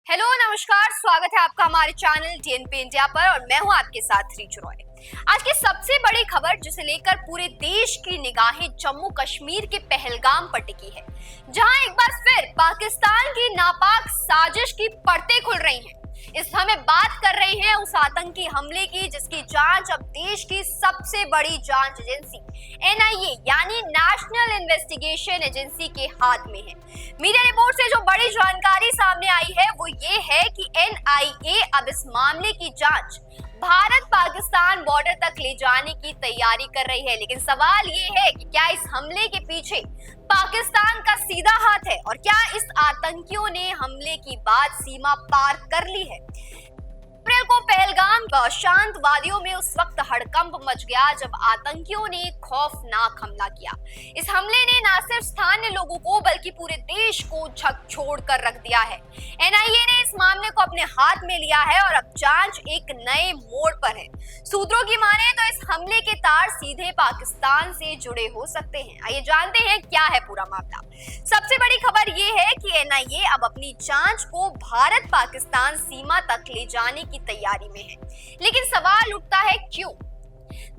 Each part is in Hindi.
हेलो नमस्कार, स्वागत है आपका हमारे चैनल डीएनपी इंडिया पर और मैं हूं आपके साथ रीचू रॉय। आज की सबसे बड़ी खबर जिसे लेकर पूरे देश की निगाहें जम्मू कश्मीर के पहलगाम पर टिकी है, जहां एक बार फिर पाकिस्तान की नापाक साजिश की परतें खुल रही हैं। इस समय बात कर रहे हैं उस आतंकी हमले की जिसकी जांच अब देश की सबसे बड़ी जांच एजेंसी एनआईए यानी नेशनल इन्वेस्टिगेशन एजेंसी के हाथ में है। मीडिया रिपोर्ट से जो बड़ी जानकारी सामने आई है वो ये है कि एनआईए अब इस मामले की जांच भारत पाकिस्तान बॉर्डर तक ले जाने की तैयारी कर रही है। लेकिन सवाल ये है कि क्या इस हमले के पीछे पाकिस्तान का सीधा हाथ है और क्या इस आतंकियों ने हमले की बाद सीमा पार कर ली है। अप्रैल को पहलगाम शांत वादियों में उस वक्त हड़कंप मच गया जब आतंकियों ने खौफनाक हमला किया। इस हमले ने न सिर्फ स्थानीय लोगों को बल्कि पूरे देश को झकझोर कर रख दिया है। एनआईए ने इस मामले को अपने हाथ में लिया है और अब जांच एक नए मोड़ पर है। सूत्रों की माने तो इस हमले के तार सीधे पाकिस्तान से जुड़े हो सकते हैं। आइए जानते हैं क्या है पूरा मामला। सबसे बड़ी खबर ये है कि एनआईए अब अपनी जांच को भारत पाकिस्तान सीमा तक ले जाने की तैयारी में है। लेकिन सवाल उठता है क्यों?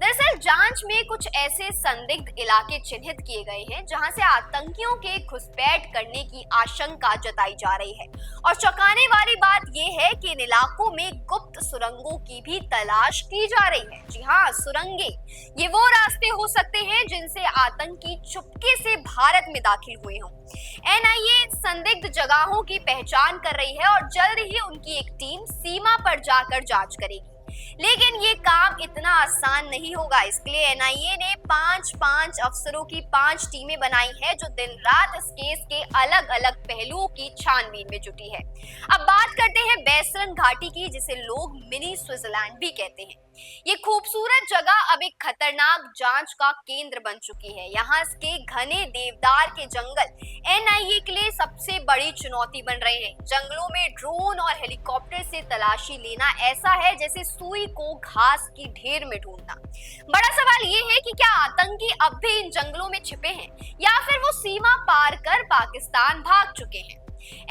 दरअसल जांच में कुछ ऐसे संदिग्ध इलाके चिन्हित किए गए हैं जहां से आतंकियों के घुसपैठ करने की आशंका जताई जा रही है। और चौंकाने वाली बात यह है कि इन इलाकों में गुप्त सुरंगों की भी तलाश की जा रही है। जी हाँ, सुरंगें, ये वो रास्ते हो सकते हैं जिनसे आतंकी चुपके से भारत में दाखिल हुए हों। एनआईए संदिग्ध जगहों की पहचान कर रही है और जल्द ही उनकी एक टीम सीमा पर जाकर जांच करेगी। लेकिन ये काम इतना आसान नहीं होगा। इसके लिए एनआईए ने पांच अफसरों की 5 टीमें बनाई है जो दिन रात इस केस के अलग अलग पहलुओं की छानबीन में जुटी है। अब बात करते हैं बैसरन घाटी की, जिसे लोग मिनी स्विट्जरलैंड भी कहते हैं। ये खूबसूरत जगह अब एक खतरनाक जांच का केंद्र बन चुकी है। यहाँ के घने देवदार के जंगल एनआईए के लिए सबसे बड़ी चुनौती बन रहे हैं। जंगलों में ड्रोन और हेलीकॉप्टर से तलाशी लेना ऐसा है जैसे सुई को घास की ढेर में ढूंढना। बड़ा सवाल ये है कि क्या आतंकी अब भी इन जंगलों में छिपे हैं या फिर वो सीमा पार कर पाकिस्तान भाग चुके हैं।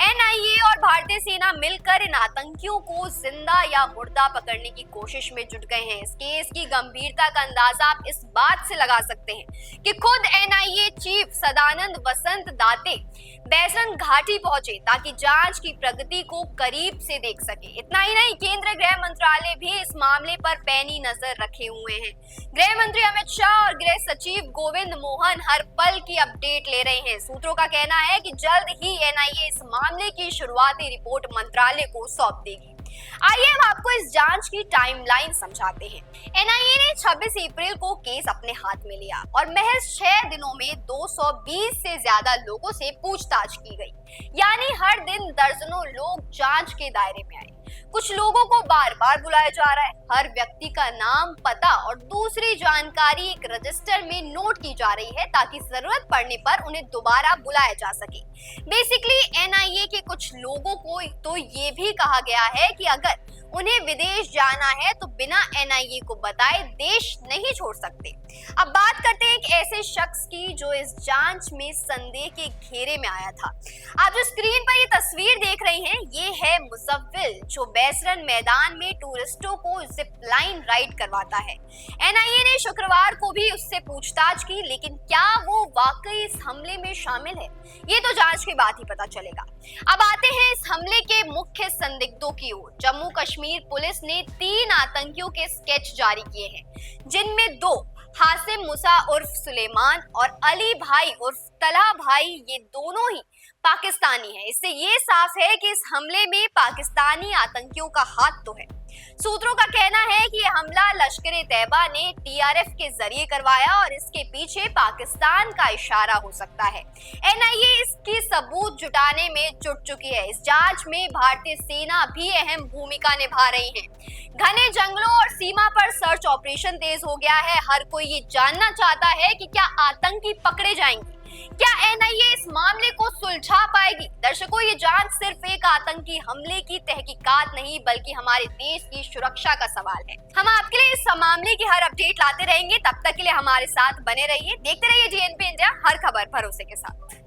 एनआईए और भारतीय सेना मिलकर इन आतंकियों को जिंदा या मुर्दा पकड़ने की कोशिश में जुट गए हैं। इस केस की गंभीरता का अंदाजा आप इस बात से लगा सकते हैं कि खुद एनआईए चीफ सदानंद वसंत दाते बैसरन घाटी पहुंचे ताकि जांच की प्रगति को करीब से देख सके। इतना ही नहीं, केंद्रीय गृह मंत्रालय भी इस मामले पर पैनी नजर रखे हुए हैं। गृह मंत्री अमित शाह और गृह सचिव गोविंद मोहन हर पल की अपडेट ले रहे हैं। सूत्रों का कहना है कि जल्द ही एनआईए इस मामले की शुरुआती रिपोर्ट मंत्रालय को सौंप देगी। आइए अब आपको इस जांच की टाइमलाइन समझाते हैं। एनआईए ने 26 अप्रैल को केस अपने हाथ में लिया और महज 6 दिनों में 220 से ज्यादा लोगों से पूछताछ की गई। यानी हर दिन दर्जनों लोग जांच के दायरे में आए। कुछ लोगों को बार बार बुलाया जा रहा है। हर व्यक्ति का नाम, पता और दूसरी जानकारी एक रजिस्टर में नोट की जा रही है ताकि जरूरत पड़ने पर उन्हें दोबारा बुलाया जा सके। बेसिकली एनआईए के कुछ लोगों को तो ये भी कहा गया है कि अगर उन्हें विदेश जाना है तो बिना एनआईए को बताए देश नहीं छोड़ सकते। अब बात करते हैं एक ऐसे शख्स की जो इस जांच में संदेह के घेरे में आया था। आप जो स्क्रीन पर ये तस्वीर देख रहे हैं ये है मुजव्विल, जो बैसरन मैदान में टूरिस्टों को जिप लाइन राइड करवाता है। एनआईए ने शुक्रवार को भी उससे पूछताछ की, लेकिन क्या वो वाकई इस हमले में शामिल है ये तो जांच के बाद ही पता चलेगा। अब आते हैं इस हमले के मुख्य संदिग्धों की ओर। जम्मू कश्मीर पुलिस ने 3 आतंकियों के स्केच जारी किए हैं, जिनमें 2 हासिम मूसा उर्फ सुलेमान और अली भाई उर्फ तलहा भाई, ये दोनों ही पाकिस्तानी हैं। इससे ये साफ है कि इस हमले में पाकिस्तानी आतंकियों का हाथ तो है। सूत्रों का कहना है कि यह हमला लश्कर-ए-तैयबा ने टीआरएफ के जरिए करवाया और इसके पीछे पाकिस्तान का इशारा हो सकता है। एनआईए इसकी सबूत जुटाने में जुट चुकी है। इस जांच में भारतीय सेना भी अहम भूमिका निभा रही है। घने जंगलों और सीमा पर सर्च ऑपरेशन तेज हो गया है। हर कोई ये जानना चाहता है कि क्या आतंकी पकड़े जाएंगे, क्या एनआईए इस मामले को सुलझा पाएगी। दर्शकों, ये जांच सिर्फ एक आतंकी हमले की तहकीकात नहीं बल्कि हमारे देश की सुरक्षा का सवाल है। हम आपके लिए इस मामले की हर अपडेट लाते रहेंगे। तब तक के लिए हमारे साथ बने रहिए, देखते रहिए डीएनपी इंडिया, हर खबर भरोसे के साथ।